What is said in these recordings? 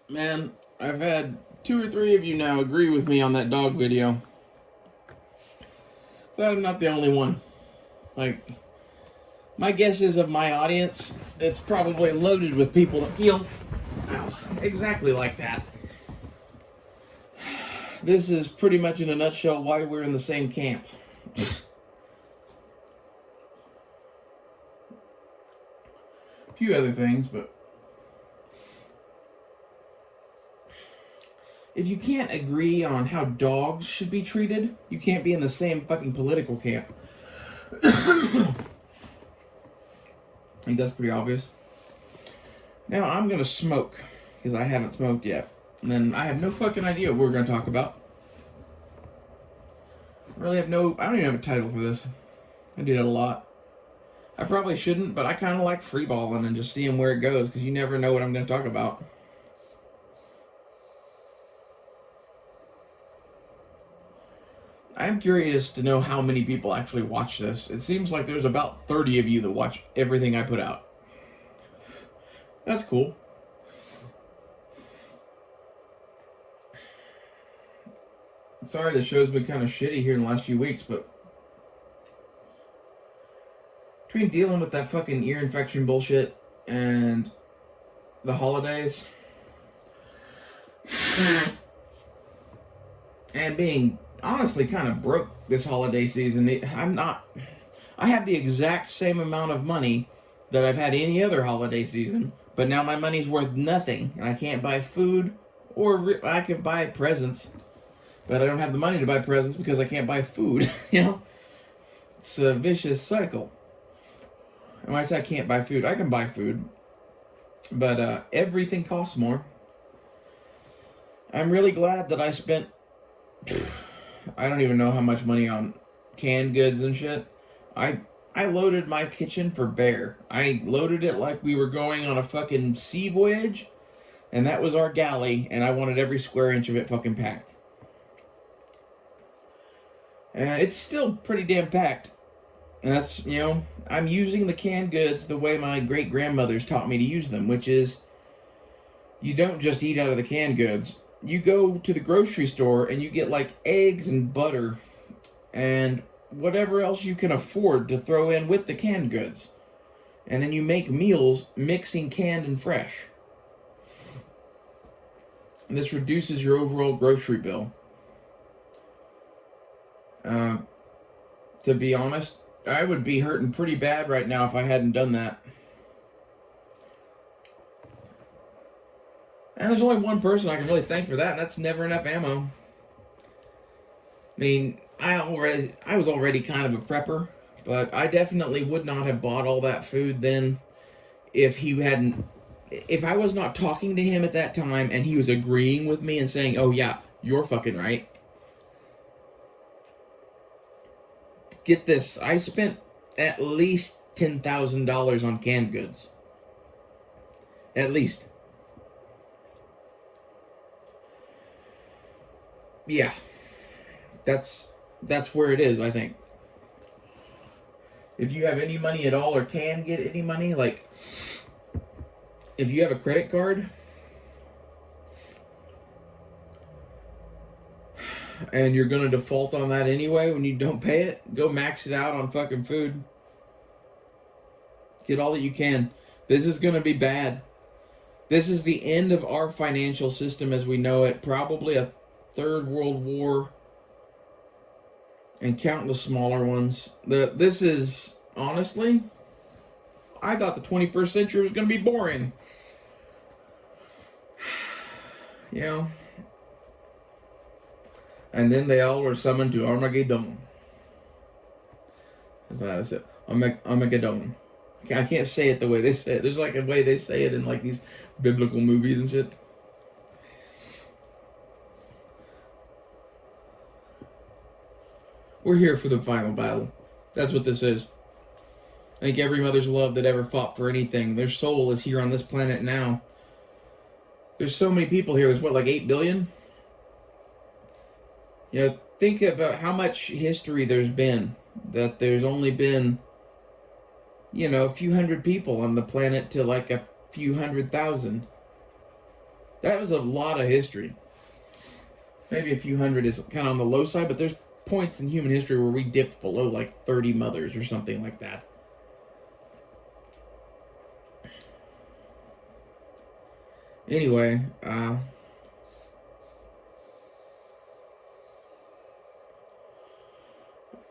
Man, I've had 2 or 3 of you now agree with me on that dog video. But I'm not the only one. Like, my guess is of my audience, it's probably loaded with people that feel exactly like that. This is pretty much in a nutshell why we're in the same camp. A few other things, but if you can't agree on how dogs should be treated, you can't be in the same fucking political camp. I think that's pretty obvious. Now I'm gonna smoke, because I haven't smoked yet. And then I have no fucking idea what we're gonna talk about. I don't even have a title for this. I do that a lot. I probably shouldn't, but I kind of like freeballing and just seeing where it goes, because you never know what I'm gonna talk about. I'm curious to know how many people actually watch this. It seems like there's about 30 of you that watch everything I put out. That's cool. Sorry the show's been kind of shitty here in the last few weeks, but between dealing with that fucking ear infection bullshit and the holidays and being honestly kind of broke this holiday season, I have the exact same amount of money that I've had any other holiday season, but now my money's worth nothing, and I can't buy food, or I could buy presents, but I don't have the money to buy presents because I can't buy food. It's a vicious cycle. And when I say I can't buy food, I can buy food, but everything costs more. I'm really glad that I spent, I don't even know how much money on canned goods and shit. I loaded my kitchen for bear. I loaded it like we were going on a fucking sea voyage, and that was our galley, and I wanted every square inch of it fucking packed. And it's still pretty damn packed. And that's, I'm using the canned goods the way my great grandmothers taught me to use them, which is you don't just eat out of the canned goods. You go to the grocery store and you get like eggs and butter and whatever else you can afford to throw in with the canned goods. And then you make meals mixing canned and fresh. And this reduces your overall grocery bill. To be honest, I would be hurting pretty bad right now if I hadn't done that. And there's only one person I can really thank for that, and that's Never Enough Ammo. I mean, I was already kind of a prepper, but I definitely would not have bought all that food then if I was not talking to him at that time and he was agreeing with me and saying, "Oh yeah, you're fucking right." Get this, I spent at least $10,000 on canned goods. At least. Yeah. That's where it is, I think. If you have any money at all or can get any money, like if you have a credit card and you're going to default on that anyway when you don't pay it, go max it out on fucking food. Get all that you can. This is going to be bad. This is the end of our financial system as we know it. Probably a third world war and countless smaller ones. This is, honestly, I thought the 21st century was going to be boring. And then they all were summoned to Armageddon. That's it. Armageddon. I can't say it the way they say it. There's like a way they say it in like these biblical movies and shit. We're here for the final battle. That's what this is. I think every mother's love that ever fought for anything, their soul is here on this planet now. There's so many people here. There's like 8 billion? Think about how much history there's been. That there's only been, a few hundred people on the planet to like a few 100,000. That was a lot of history. Maybe a few hundred is kind of on the low side, but there's points in human history where we dipped below like 30 mothers or something like that. Anyway,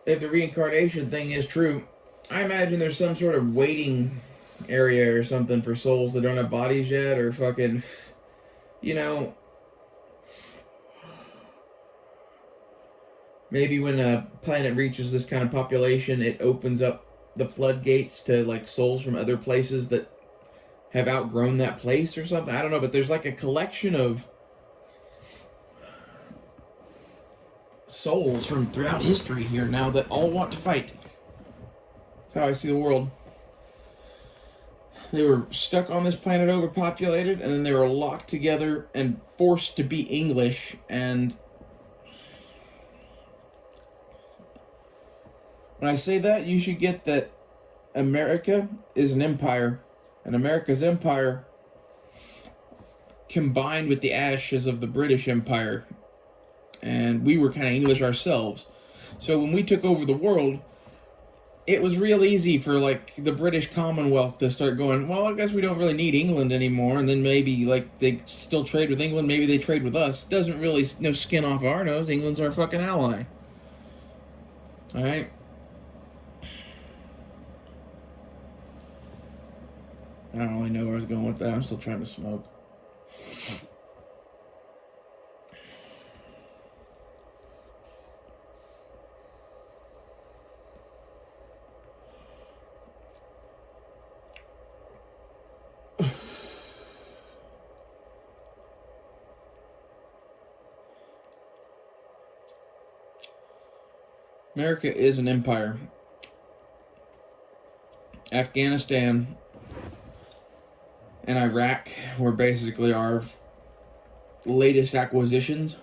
if the reincarnation thing is true, I imagine there's some sort of waiting area or something for souls that don't have bodies yet, or fucking, you know, maybe when a planet reaches this kind of population, it opens up the floodgates to like souls from other places that have outgrown that place or something. I don't know, but there's like a collection of souls from throughout history here now that all want to fight. That's how I see the world. They were stuck on this planet overpopulated, and then they were locked together and forced to be English. And when I say that, you should get that America is an empire, and America's empire combined with the ashes of the British Empire. And we were kind of English ourselves. So when we took over the world, it was real easy for like the British Commonwealth to start going, well, I guess we don't really need England anymore. And then maybe like they still trade with England, maybe they trade with us. Doesn't really, no skin off our nose. England's our fucking ally. All right. I don't really know where I was going with that. I'm still trying to smoke. America is an empire. Afghanistan and Iraq were basically our latest acquisitions.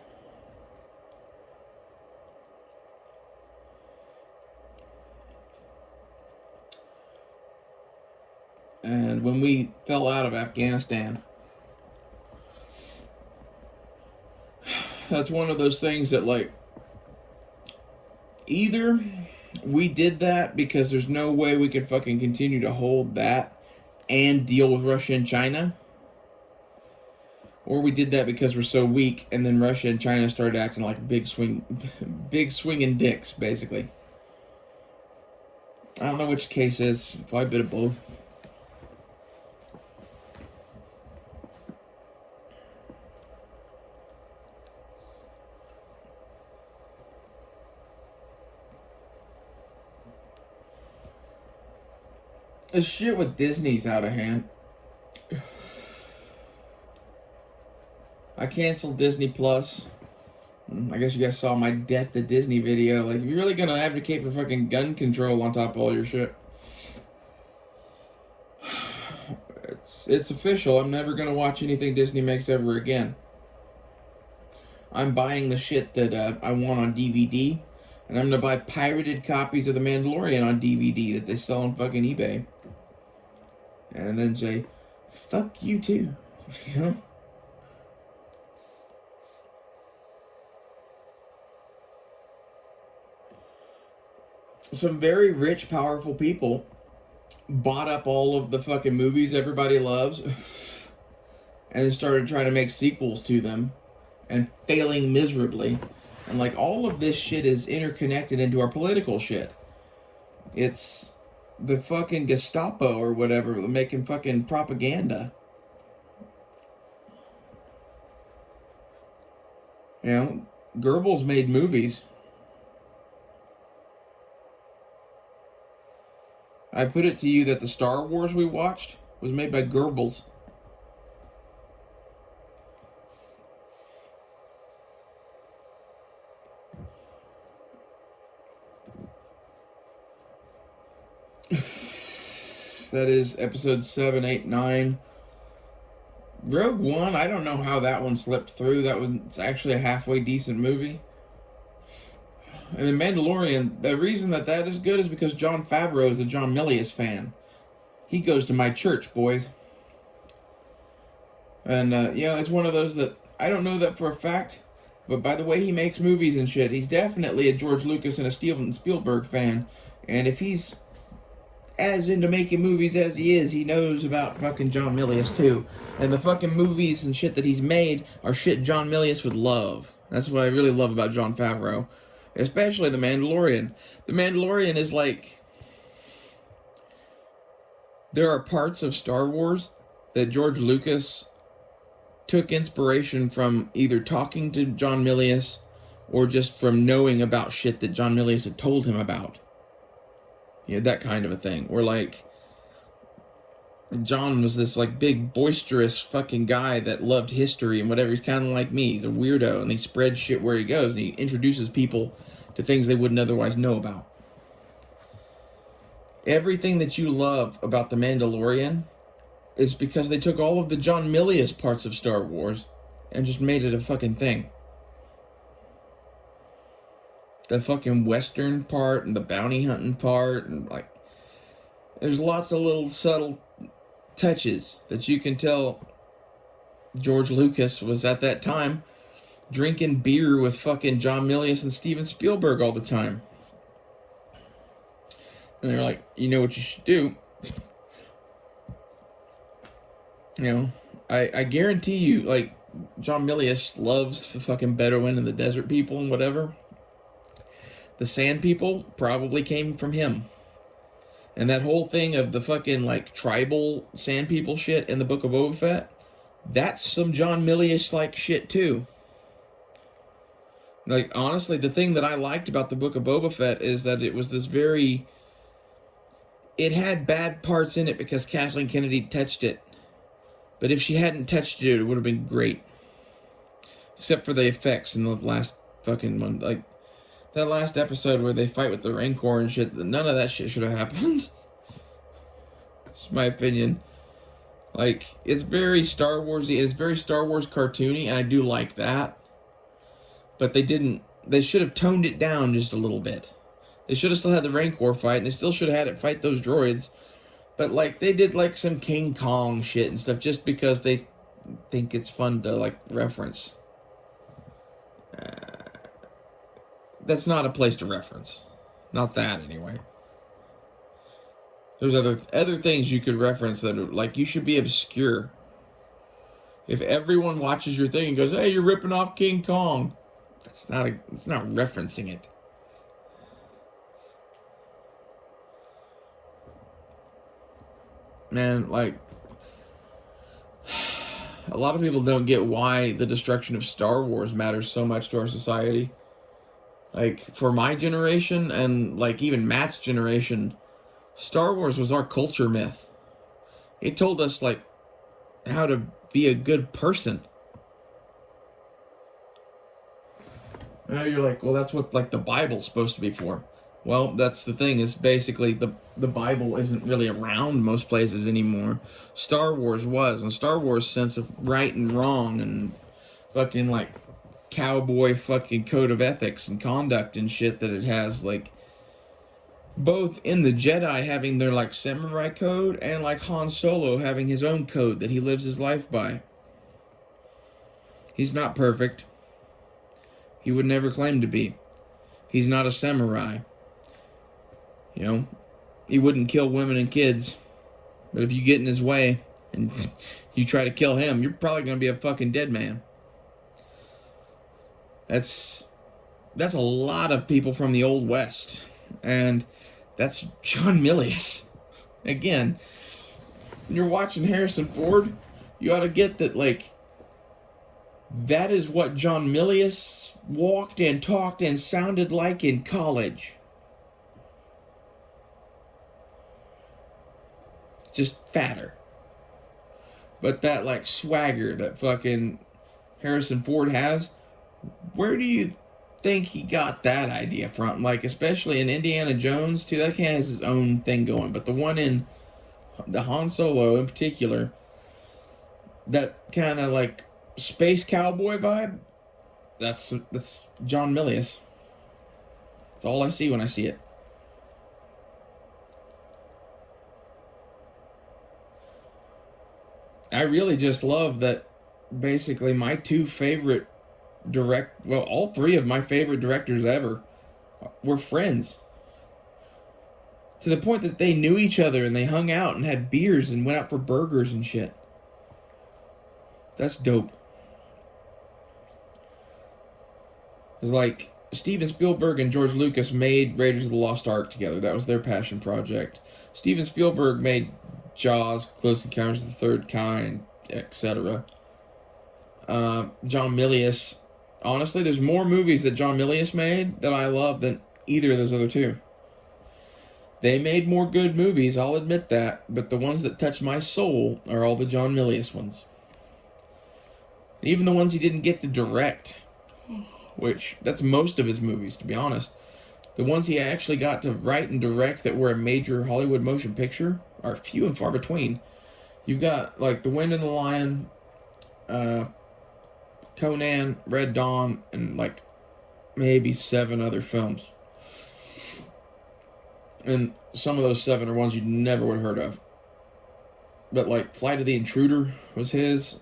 And when we fell out of Afghanistan, that's one of those things that, like, either we did that because there's no way we could fucking continue to hold that and deal with Russia and China, or we did that because we're so weak, and then Russia and China started acting like big swinging dicks, basically. I don't know which case is, probably a bit of both. This shit with Disney's out of hand. I canceled Disney Plus. I guess you guys saw my Death to Disney video. Like, if you're really gonna advocate for fucking gun control on top of all your shit, it's official. I'm never gonna watch anything Disney makes ever again. I'm buying the shit that I want on DVD, and I'm gonna buy pirated copies of The Mandalorian on DVD that they sell on fucking eBay. And then say, fuck you too. You know? Some very rich, powerful people bought up all of the fucking movies everybody loves and then started trying to make sequels to them and failing miserably. And like, all of this shit is interconnected into our political shit. It's the fucking Gestapo or whatever making fucking propaganda. You know, Goebbels made movies. I put it to you that the Star Wars we watched was made by Goebbels. That is episode 7, 8, 9. Rogue One, I don't know how that one slipped through. It's actually a halfway decent movie. And The Mandalorian, the reason that is good is because Jon Favreau is a John Milius fan. He goes to my church, boys. And it's one of those that I don't know that for a fact, but by the way he makes movies and shit, he's definitely a George Lucas and a Steven Spielberg fan. And if he's as into making movies as he is, he knows about fucking John Milius too. And the fucking movies and shit that he's made are shit John Milius would love. That's what I really love about Jon Favreau. Especially The Mandalorian. The Mandalorian is like... There are parts of Star Wars that George Lucas took inspiration from either talking to John Milius or just from knowing about shit that John Milius had told him about. That kind of a thing. Where, like, John was this, like, big, boisterous fucking guy that loved history and whatever. He's kind of like me. He's a weirdo, and he spreads shit where he goes, and he introduces people to things they wouldn't otherwise know about. Everything that you love about The Mandalorian is because they took all of the John Milius parts of Star Wars and just made it a fucking thing. The fucking Western part and the bounty hunting part, and like, there's lots of little subtle touches that you can tell George Lucas was at that time drinking beer with fucking John Milius and Steven Spielberg all the time. And they're like, you know what you should do? I guarantee you, like, John Milius loves the fucking Bedouin and the desert people and whatever. The sand people probably came from him. And that whole thing of the fucking, like, tribal sand people shit in the Book of Boba Fett, that's some John Milius-like shit, too. Like, honestly, the thing that I liked about the Book of Boba Fett is that it was this very... It had bad parts in it because Kathleen Kennedy touched it. But if she hadn't touched it, it would have been great. Except for the effects in the last fucking one. Like, that last episode where they fight with the Rancor and shit, none of that shit should have happened. It's my opinion. Like, it's very Star Warsy, it's very Star Wars cartoony, and I do like that. But they should have toned it down just a little bit. They should have still had the Rancor fight, and they still should have had it fight those droids. But, like, they did, like, some King Kong shit and stuff just because they think it's fun to, like, reference. That's not a place to reference. Not that, anyway. There's other things you could reference that are, like, you should be obscure. If everyone watches your thing and goes, hey, you're ripping off King Kong, it's not referencing it. Man, like, a lot of people don't get why the destruction of Star Wars matters so much to our society. Like, for my generation, and, like, even Matt's generation, Star Wars was our culture myth. It told us, like, how to be a good person. You're like, well, that's what, like, the Bible's supposed to be for. Well, that's the thing, is basically the Bible isn't really around most places anymore. Star Wars was, and Star Wars' sense of right and wrong and fucking, like, cowboy fucking code of ethics and conduct and shit that it has, like, both in the Jedi having their, like, samurai code and, like, Han Solo having his own code that he lives his life by. He's not perfect. He would never claim to be. He's not a samurai. He wouldn't kill women and kids. But if you get in his way and you try to kill him, you're probably going to be a fucking dead man. That's a lot of people from the Old West. And that's John Milius. Again, when you're watching Harrison Ford, you ought to get that, like, that is what John Milius walked and talked and sounded like in college. Just fatter. But that, like, swagger that fucking Harrison Ford has, where do you think he got that idea from? Like, especially in Indiana Jones, too, that kind of has his own thing going. But the one in the Han Solo in particular, that kind of, like, space cowboy vibe, that's John Milius. That's all I see when I see it. I really just love that basically my two favorite all three of my favorite directors ever were friends. To the point that they knew each other and they hung out and had beers and went out for burgers and shit. That's dope. It's like Steven Spielberg and George Lucas made Raiders of the Lost Ark together. That was their passion project. Steven Spielberg made Jaws, Close Encounters of the Third Kind, etc. John Milius. Honestly, there's more movies that John Milius made that I love than either of those other two. They made more good movies, I'll admit that, but the ones that touch my soul are all the John Milius ones. Even the ones he didn't get to direct, which that's most of his movies, to be honest. The ones he actually got to write and direct that were a major Hollywood motion picture are few and far between. You've got like The Wind and the Lion, Conan, Red Dawn, and like maybe 7 other films. And some of those 7 are ones you never would have heard of. But like Flight of the Intruder was his.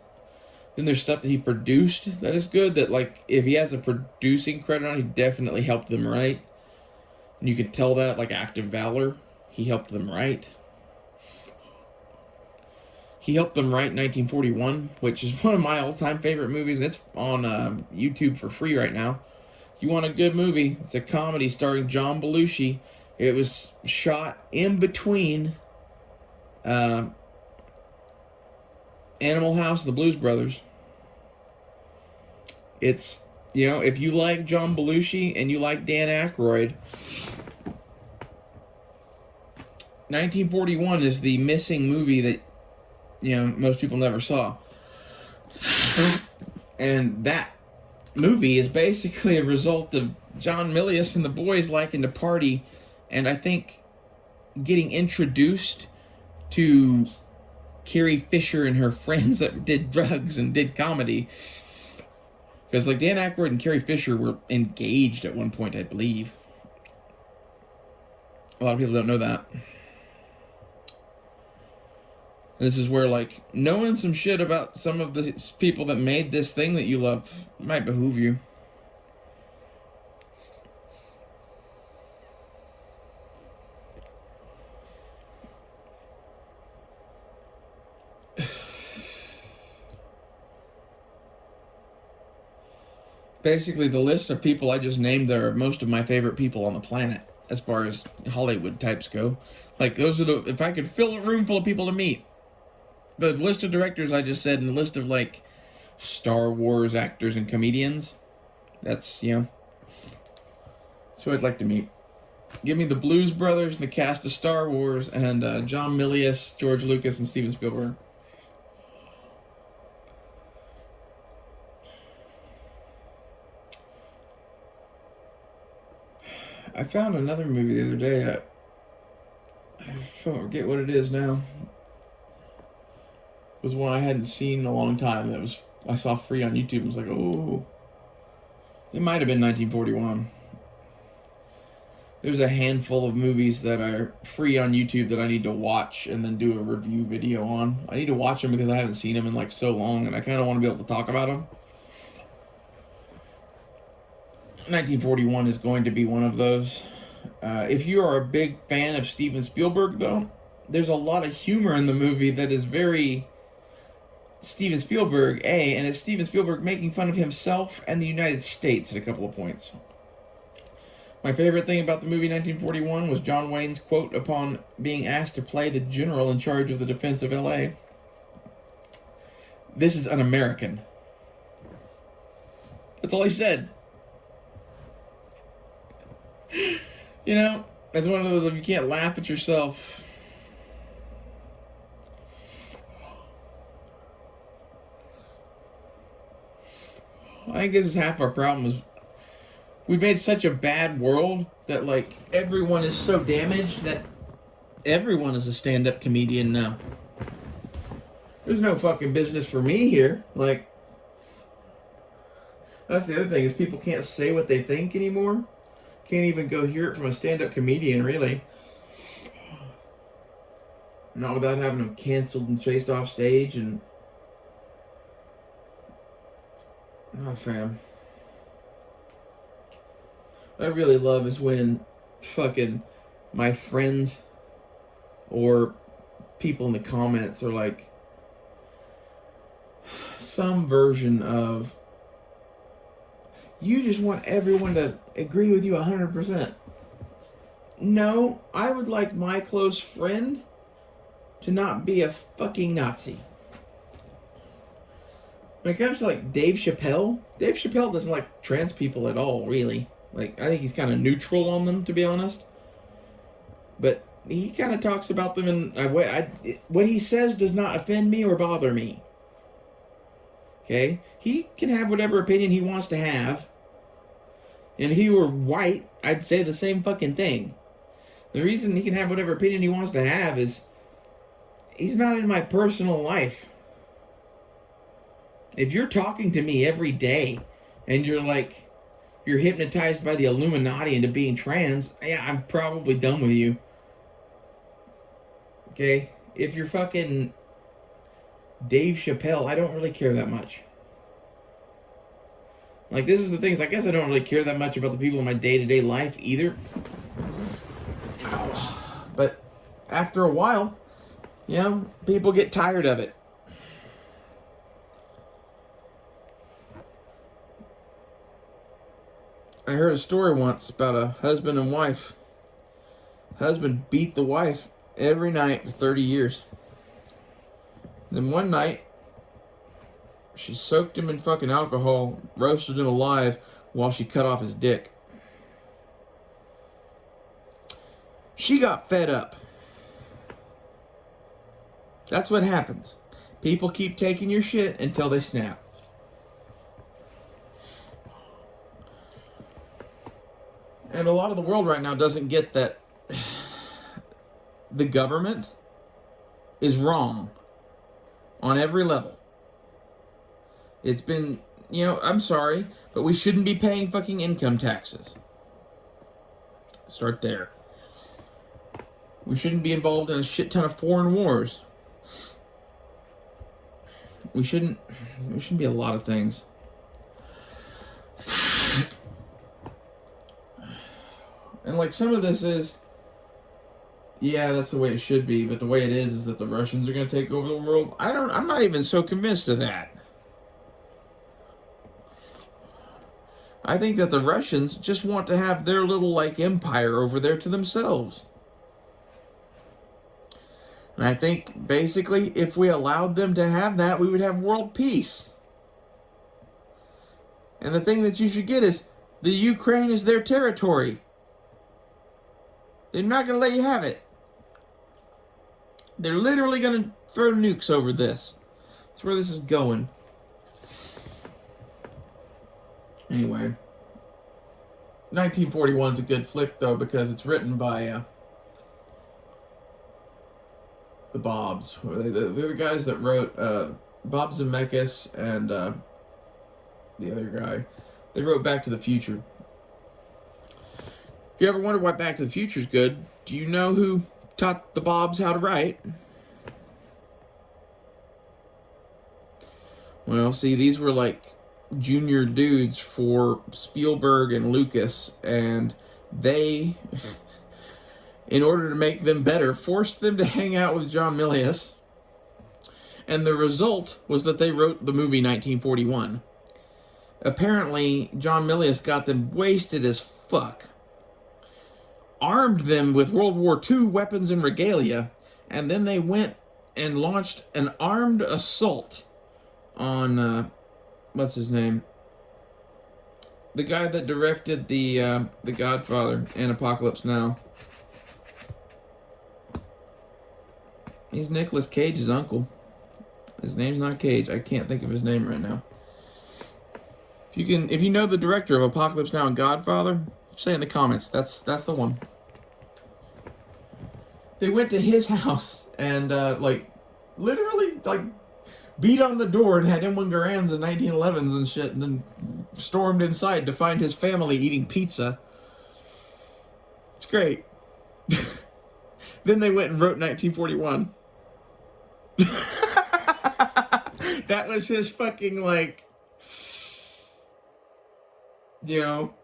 Then there's stuff that he produced that is good, that like if he has a producing credit on, he definitely helped them write. And you can tell that, like Act of Valor, he helped them write. He helped them write 1941, which is one of my all-time favorite movies, and it's on YouTube for free right now. If you want a good movie, it's a comedy starring John Belushi. It was shot in between Animal House and the Blues Brothers. It's, you know, if you like John Belushi and you like Dan Aykroyd, 1941 is the missing movie that, you know, most people never saw. And that movie is basically a result of John Milius and the boys liking to party, and I think getting introduced to Carrie Fisher and her friends that did drugs and did comedy. Because like Dan Aykroyd and Carrie Fisher were engaged at one point, I believe. A lot of people don't know that. This is where, like, knowing some shit about some of the people that made this thing that you love might behoove you. Basically, the list of people I just named there are most of my favorite people on the planet, as far as Hollywood types go. Like, those are the, if I could fill a room full of people to meet, the list of directors I just said and the list of, like, Star Wars actors and comedians, that's, you know, that's who I'd like to meet. Give me the Blues Brothers and the cast of Star Wars and John Milius, George Lucas, and Steven Spielberg. I found another movie the other day. I forget what it is now. It was one I hadn't seen in a long time. That was I saw free on YouTube. I was like, oh, it might have been 1941. There's a handful of movies that are free on YouTube that I need to watch and then do a review video on. I need to watch them because I haven't seen them in like so long, and I kind of want to be able to talk about them. 1941 is going to be one of those. If you are a big fan of Steven Spielberg, though, there's a lot of humor in the movie that is very Steven Spielberg, and it's Steven Spielberg making fun of himself and the United States at a couple of points. My favorite thing about the movie 1941 was John Wayne's quote upon being asked to play the general in charge of the defense of L.A. "This is un-American." That's all he said. You know, it's one of those, if you can't laugh at yourself. I think this is half our problem, is we've made such a bad world that, like, everyone is so damaged that everyone is a stand-up comedian now. There's no fucking business for me here. Like, that's the other thing, is people can't say what they think anymore. Can't even go hear it from a stand-up comedian, really. Not without having them canceled and chased off stage. And Oh, fam. What I really love is when fucking my friends or people in the comments are like some version of, you just want everyone to agree with you 100%. No, I would like my close friend to not be a fucking Nazi. When it comes to like Dave Chappelle doesn't like trans people at all, really. Like, I think he's kind of neutral on them, to be honest. But he kind of talks about them in a way. What he says does not offend me or bother me. Okay? He can have whatever opinion he wants to have. And if he were white, I'd say the same fucking thing. The reason he can have whatever opinion he wants to have is he's not in my personal life. If you're talking to me every day and you're hypnotized by the Illuminati into being trans, yeah, I'm probably done with you. Okay? If you're fucking Dave Chappelle, I don't really care that much. Like, this is the thing, is I guess I don't really care that much about the people in my day-to-day life either. But after a while, you know, people get tired of it. I heard a story once about a husband and wife. Husband beat the wife every night for 30 years. Then one night, she soaked him in fucking alcohol, roasted him alive while she cut off his dick. She got fed up. That's what happens. People keep taking your shit until they snap. And a lot of the world right now doesn't get that the government is wrong on every level. It's been, you know, I'm sorry, but we shouldn't be paying fucking income taxes. Start there. We shouldn't be involved in a shit ton of foreign wars. We shouldn't be a lot of things. And like some of this is, yeah, that's the way it should be, but the way it is that the Russians are going to take over the world. I'm not even so convinced of that. I think that the Russians just want to have their little like empire over there to themselves. And I think basically if we allowed them to have that, we would have world peace. And the thing that you should get is the Ukraine is their territory. They're not going to let you have it. They're literally going to throw nukes over this. That's where this is going. Anyway. 1941 is a good flick, though, because it's written by the Bobs. They're the guys that wrote Bob Zemeckis and the other guy. They wrote Back to the Future. If you ever wondered why Back to the Future is good, do you know who taught the Bobs how to write? Well, see, these were like junior dudes for Spielberg and Lucas, and they, in order to make them better, forced them to hang out with John Milius. And the result was that they wrote the movie 1941. Apparently, John Milius got them wasted as fuck, armed them with World War II weapons and regalia, and then they went and launched an armed assault on, what's his name? The guy that directed the Godfather and Apocalypse Now. He's Nicolas Cage's uncle. His name's not Cage. I can't think of his name right now. If you know the director of Apocalypse Now and Godfather, say in the comments. That's the one. They went to his house and literally beat on the door and had M1 Garands and 1911s and shit, and then stormed inside to find his family eating pizza. It's great. Then they went and wrote 1941. That was his fucking You know,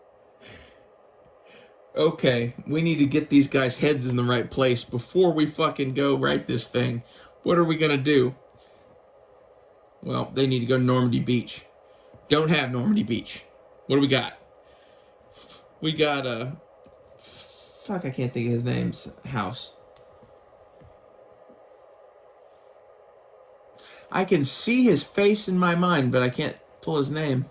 okay, we need to get these guys' heads in the right place before we fucking go write this thing. What are we gonna do? Well, they need to go to Normandy Beach. Don't have Normandy Beach. What do we got? We got fuck, I can't think of his name's house. I can see his face in my mind, but I can't pull his name.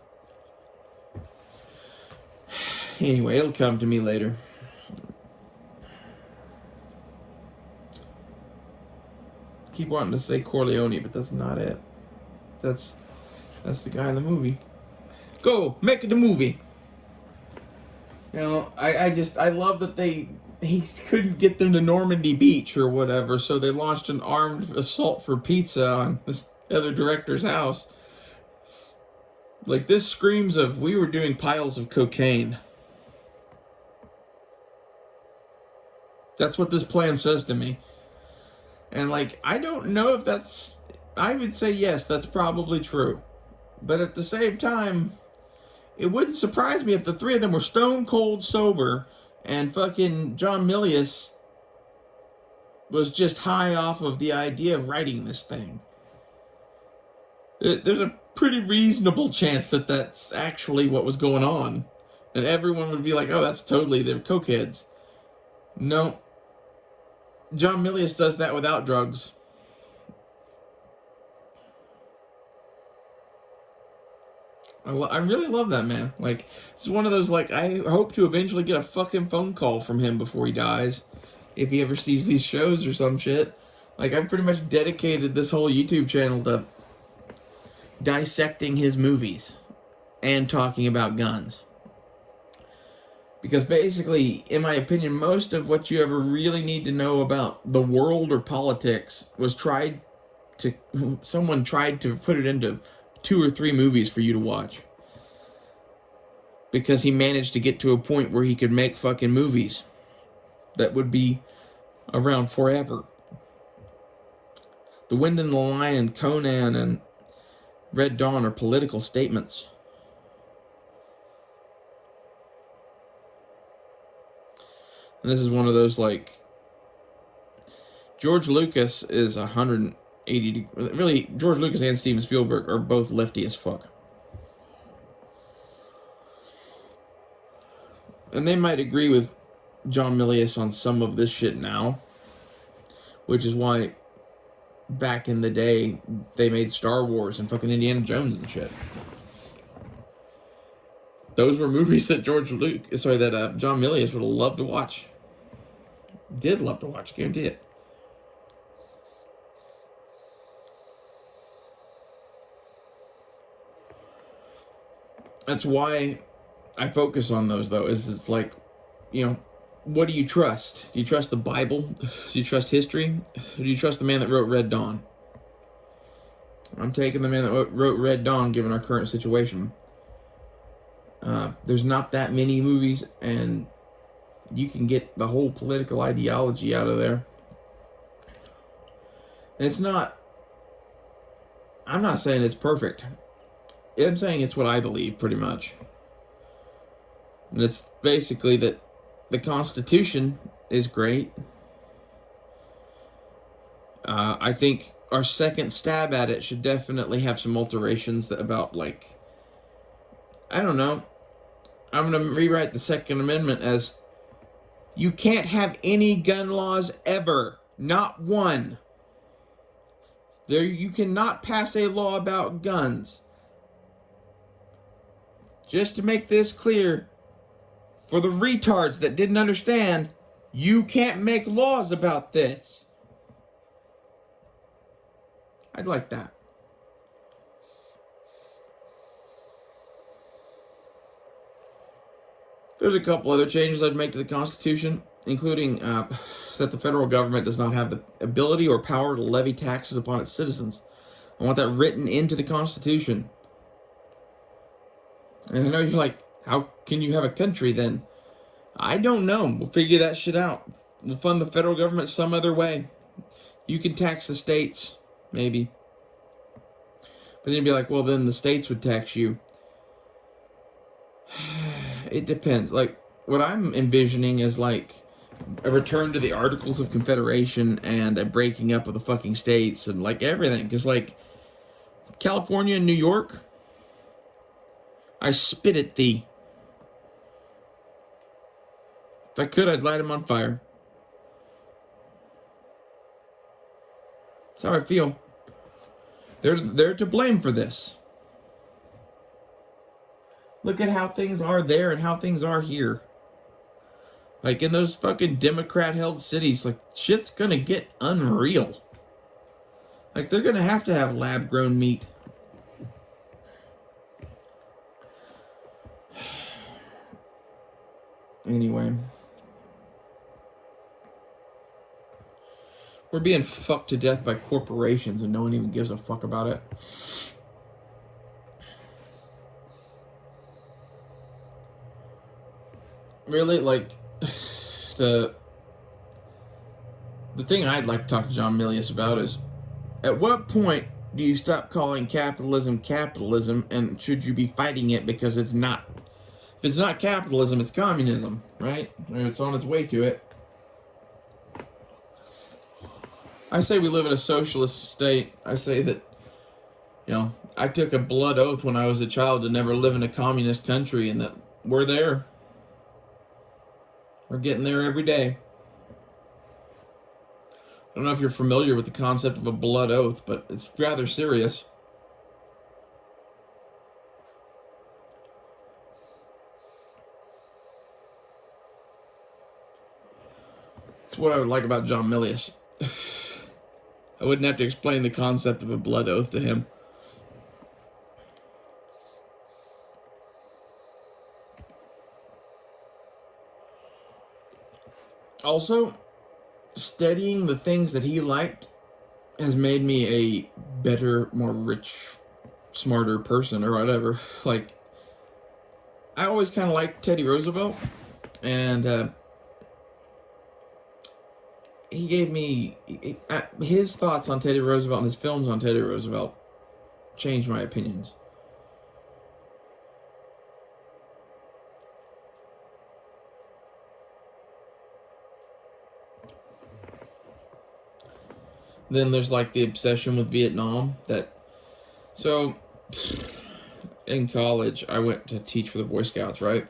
Anyway, it'll come to me later. Keep wanting to say Corleone, but that's not it. That's the guy in the movie. Go, make it a movie. You know, I love that he couldn't get them to Normandy Beach or whatever, so they launched an armed assault for pizza on this other director's house. Like, this screams of, we were doing piles of cocaine. That's what this plan says to me. And, like, I don't know if that's... I would say yes, that's probably true. But at the same time, it wouldn't surprise me if the three of them were stone cold sober and fucking John Milius was just high off of the idea of writing this thing. There's a pretty reasonable chance that that's actually what was going on. And everyone would be like, oh, that's totally, they're cokeheads. No. John Milius does that without drugs. I really love that man. Like, it's one of those, like, I hope to eventually get a fucking phone call from him before he dies. If he ever sees these shows or some shit. Like, I've pretty much dedicated this whole YouTube channel to dissecting his movies and talking about guns. Because basically, in my opinion, most of what you ever really need to know about the world or politics was someone tried to put it into 2 or 3 movies for you to watch. Because he managed to get to a point where he could make fucking movies that would be around forever. The Wind and the Lion, Conan, and Red Dawn are political statements. And this is one of those, like, George Lucas is 180. Really, George Lucas and Steven Spielberg are both lefty as fuck. And they might agree with John Milius on some of this shit now. Which is why back in the day they made Star Wars and fucking Indiana Jones and shit. Those were movies that John Milius would have loved to watch. Did love to watch, guarantee it. That's why I focus on those, though, is it's like, you know, what do you trust? Do you trust the Bible? Do you trust history? Or do you trust the man that wrote Red Dawn? I'm taking the man that wrote Red Dawn, given our current situation. There's not that many movies, and you can get the whole political ideology out of there. And it's not... I'm not saying it's perfect. I'm saying it's what I believe, pretty much. And it's basically that the Constitution is great. I think our second stab at it should definitely have some alterations about, like... I don't know. I'm going to rewrite the Second Amendment as... You can't have any gun laws ever. Not one. You cannot pass a law about guns. Just to make this clear, for the retards that didn't understand, you can't make laws about this. I'd like that. There's a couple other changes I'd make to the Constitution, including that the federal government does not have the ability or power to levy taxes upon its citizens. I want that written into the Constitution. And I know you're like, how can you have a country then? I don't know. We'll figure that shit out. We'll fund the federal government some other way. You can tax the states, maybe. But then you'd be like, well, then the states would tax you. it depends. Like, what I'm envisioning is like a return to the Articles of Confederation and a breaking up of the fucking states and like everything. Because like California and New York, I spit at thee. If I could, I'd light them on fire. That's how I feel. They're to blame for this. Look at how things are there and how things are here. Like in those fucking Democrat-held cities, like shit's gonna get unreal. Like they're gonna have lab-grown meat. Anyway. We're being fucked to death by corporations and no one even gives a fuck about it. Really, like, the thing I'd like to talk to John Milius about is, at what point do you stop calling capitalism capitalism, and should you be fighting it because it's not? If it's not capitalism, it's communism, right? Or it's on its way to it. I say we live in a socialist state. I say that, I took a blood oath when I was a child to never live in a communist country, and that we're there. We're getting there every day. I don't know if you're familiar with the concept of a blood oath, but it's rather serious. That's what I would like about John Milius. I wouldn't have to explain the concept of a blood oath to him. Also, studying the things that he liked has made me a better, more rich, smarter person or whatever. Like, I always kind of liked Teddy Roosevelt, and he gave me his thoughts on Teddy Roosevelt and his films on Teddy Roosevelt changed my opinions. Then there's like the obsession with Vietnam so in college I went to teach for the Boy Scouts, right?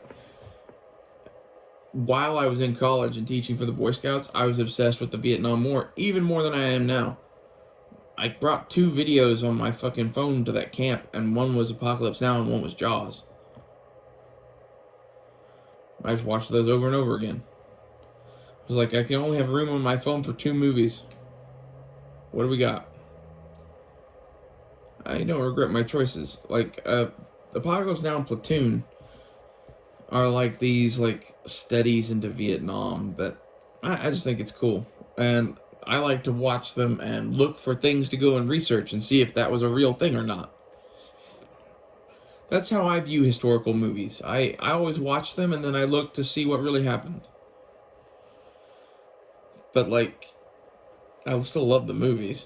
While I was in college and teaching for the Boy Scouts, I was obsessed with the Vietnam War, even more than I am now. I brought 2 videos on my fucking phone to that camp, and one was Apocalypse Now and one was Jaws. I just watched those over and over again. I was like, I can only have room on my phone for 2 movies. What do we got? I don't regret my choices. Like, Apocalypse Now and Platoon are like these, like, studies into Vietnam that I just think it's cool. And I like to watch them and look for things to go and research and see if that was a real thing or not. That's how I view historical movies. I always watch them and then I look to see what really happened. But, like, I still love the movies.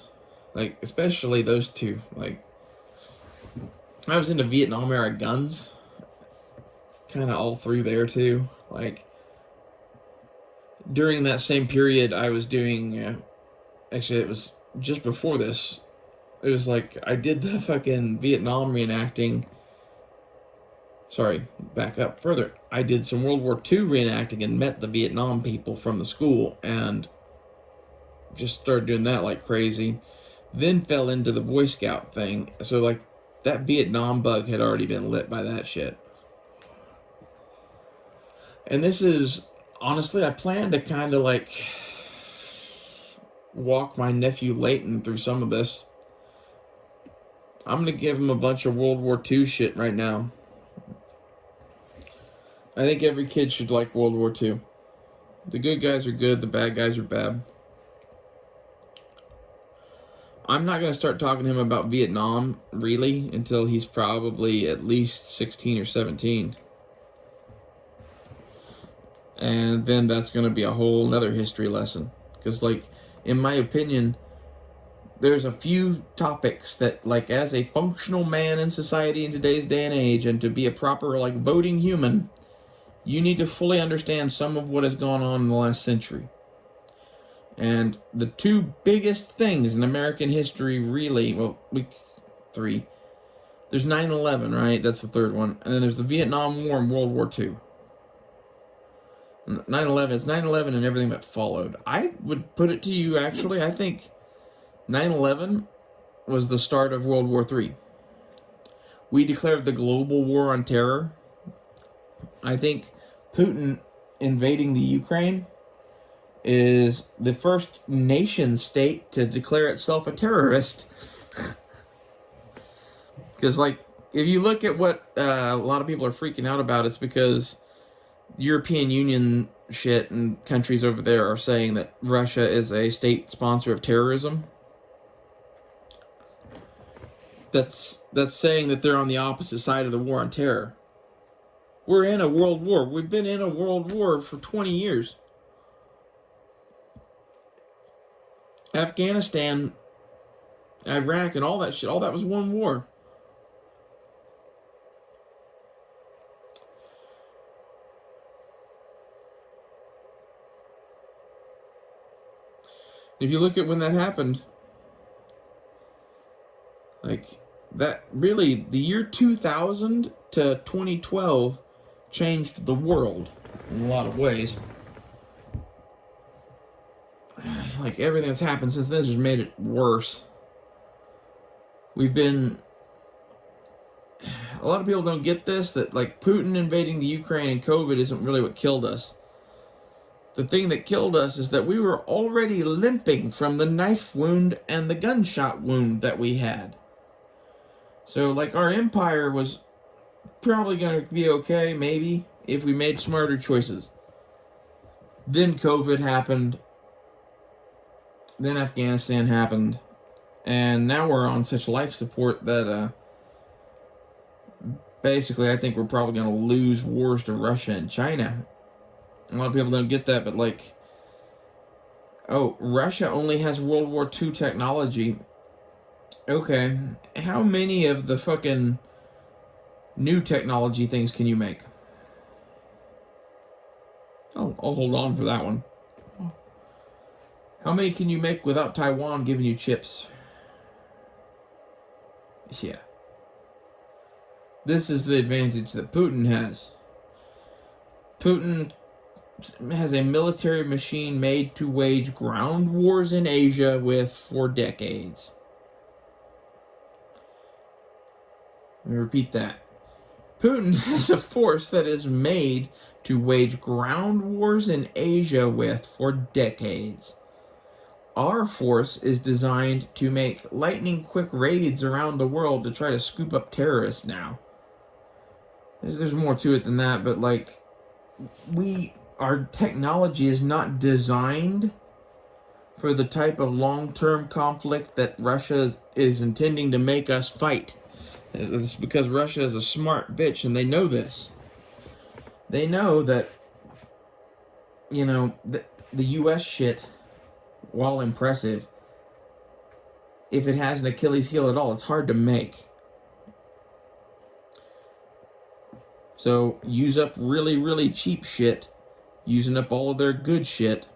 Like, especially those 2. Like, I was into Vietnam era guns. Kind of all through there, too. Like, during that same period, I was doing... actually, it was just before this. It was like, I did the fucking Vietnam reenacting. Sorry, back up further. I did some World War II reenacting and met the Vietnam people from the school. And just started doing that like crazy. Then fell into the Boy Scout thing. So, like, that Vietnam bug had already been lit by that shit. And this is, honestly, I plan to kind of, like, walk my nephew Leighton through some of this. I'm going to give him a bunch of World War II shit right now. I think every kid should like World War II. The good guys are good, the bad guys are bad. I'm not going to start talking to him about Vietnam, really, until he's probably at least 16 or 17. And then that's going to be a whole nother history lesson. Because, like, in my opinion, there's a few topics that, like, as a functional man in society in today's day and age, and to be a proper, like, voting human, you need to fully understand some of what has gone on in the last century. And the two biggest things in American history, really, three. There's 9/11, right? That's the third one. And then there's the Vietnam War and World War II. 9/11, it's 9/11 and everything that followed. I would put it to you, actually, I think 9/11 was the start of World War III. We declared the global war on terror. I think Putin invading the Ukraine is the first nation state to declare itself a terrorist. Because, like, if you look at what a lot of people are freaking out about, it's because European Union shit and countries over there are saying that Russia is a state sponsor of terrorism. That's saying that they're on the opposite side of the war on terror. We're in a world war. We've been in a world war for 20 years. Afghanistan, Iraq, and all that shit, all that was one war. If you look at when that happened, like, that really, the year 2000 to 2012 changed the world in a lot of ways. Like, everything that's happened since then just made it worse. We've been... A lot of people don't get this, that, like, Putin invading the Ukraine and COVID isn't really what killed us. The thing that killed us is that we were already limping from the knife wound and the gunshot wound that we had. So, like, our empire was probably going to be okay, maybe, if we made smarter choices. Then COVID happened. Then Afghanistan happened. And now we're on such life support that, basically, I think we're probably going to lose wars to Russia and China. A lot of people don't get that, but, like, oh, Russia only has World War II technology. Okay, how many of the fucking new technology things can you make? I'll hold on for that one. How many can you make without Taiwan giving you chips? Yeah. This is the advantage that Putin has. Putin has a military machine made to wage ground wars in Asia with for decades. Let me repeat that. Putin has a force that is made to wage ground wars in Asia with for decades. Our force is designed to make lightning-quick raids around the world to try to scoop up terrorists now. There's more to it than that, but, like, our technology is not designed for the type of long-term conflict that Russia is intending to make us fight. It's because Russia is a smart bitch, and they know this. They know that, you know, the U.S. shit, while impressive, if it has an Achilles heel at all, it's hard to make. So use up really, really cheap shit, using up all of their good shit.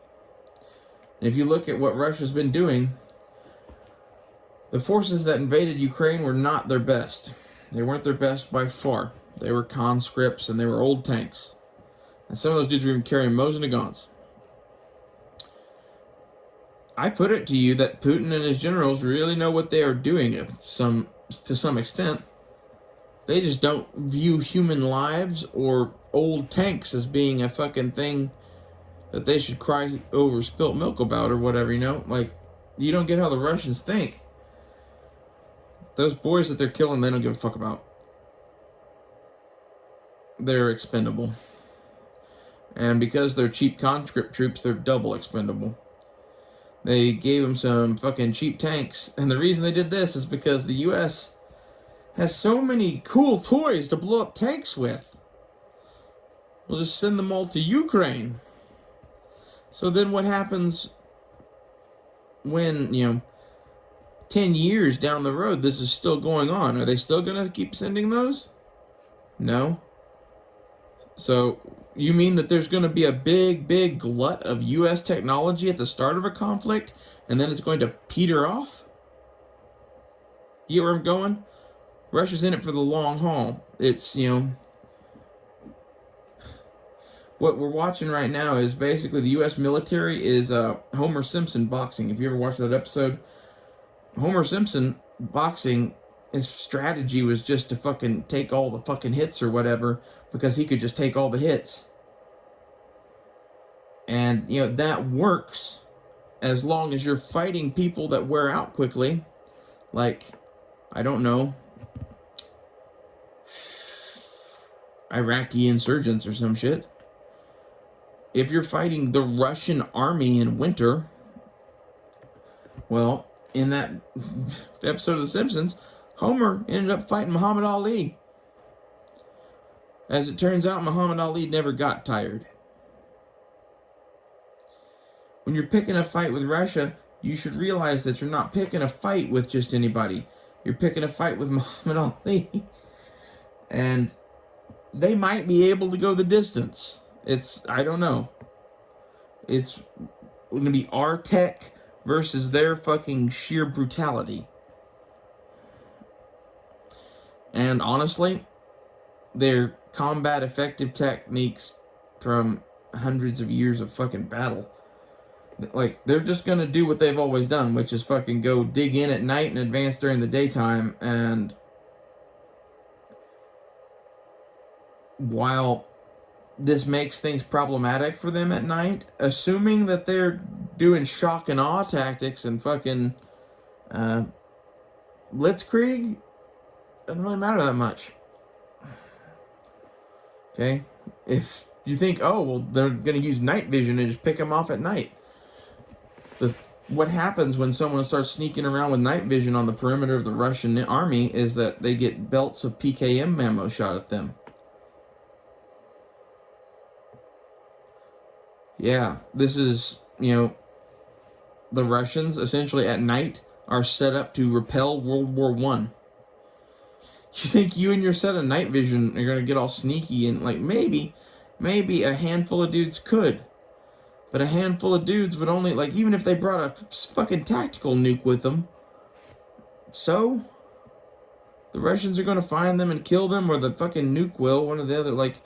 And if you look at what Russia's been doing, the forces that invaded Ukraine were not their best. They weren't their best by far. They were conscripts and they were old tanks. And some of those dudes were even carrying Mosin Nagants. I put it to you that Putin and his generals really know what they are doing to some extent. They just don't view human lives or old tanks as being a fucking thing that they should cry over spilt milk about or whatever, you know? Like, you don't get how the Russians think. Those boys that they're killing, they don't give a fuck about. They're expendable. And because they're cheap conscript troops, they're double expendable. They gave them some fucking cheap tanks, and the reason they did this is because the U.S. has so many cool toys to blow up tanks with. We'll just send them all to Ukraine. So then what happens when, 10 years down the road, this is still going on? Are they still going to keep sending those? No. So You mean that there's going to be a big glut of U.S. technology at the start of a conflict, and then it's going to peter off? You get where I'm going? Russia's in it for the long haul. It's, what we're watching right now is basically the U.S. military is Homer Simpson boxing. If you ever watched that episode, Homer Simpson boxing, his strategy was just to fucking take all the fucking hits or whatever, because he could just take all the hits. And, that works as long as you're fighting people that wear out quickly. Like, I don't know, Iraqi insurgents or some shit. If you're fighting the Russian army in winter, well, in that episode of The Simpsons, Homer ended up fighting Muhammad Ali. As it turns out, Muhammad Ali never got tired. When you're picking a fight with Russia, you should realize that you're not picking a fight with just anybody. You're picking a fight with Muhammad Ali. And they might be able to go the distance. I don't know. It's going to be our tech versus their fucking sheer brutality. And honestly, their combat effective techniques from hundreds of years of fucking battle, like, they're just going to do what they've always done, which is fucking go dig in at night and advance during the daytime. And while this makes things problematic for them at night, assuming that they're doing shock and awe tactics and fucking blitzkrieg, doesn't really matter that much. Okay? If you think, oh, well, they're going to use night vision and just pick them off at night. What happens when someone starts sneaking around with night vision on the perimeter of the Russian army is that they get belts of PKM ammo shot at them. Yeah, this is, the Russians essentially at night are set up to repel World War I. You think you and your set of night vision are going to get all sneaky and, like, maybe a handful of dudes could. But a handful of dudes would only, like, even if they brought a fucking tactical nuke with them, so the Russians are going to find them and kill them, or the fucking nuke will, one or the other, like,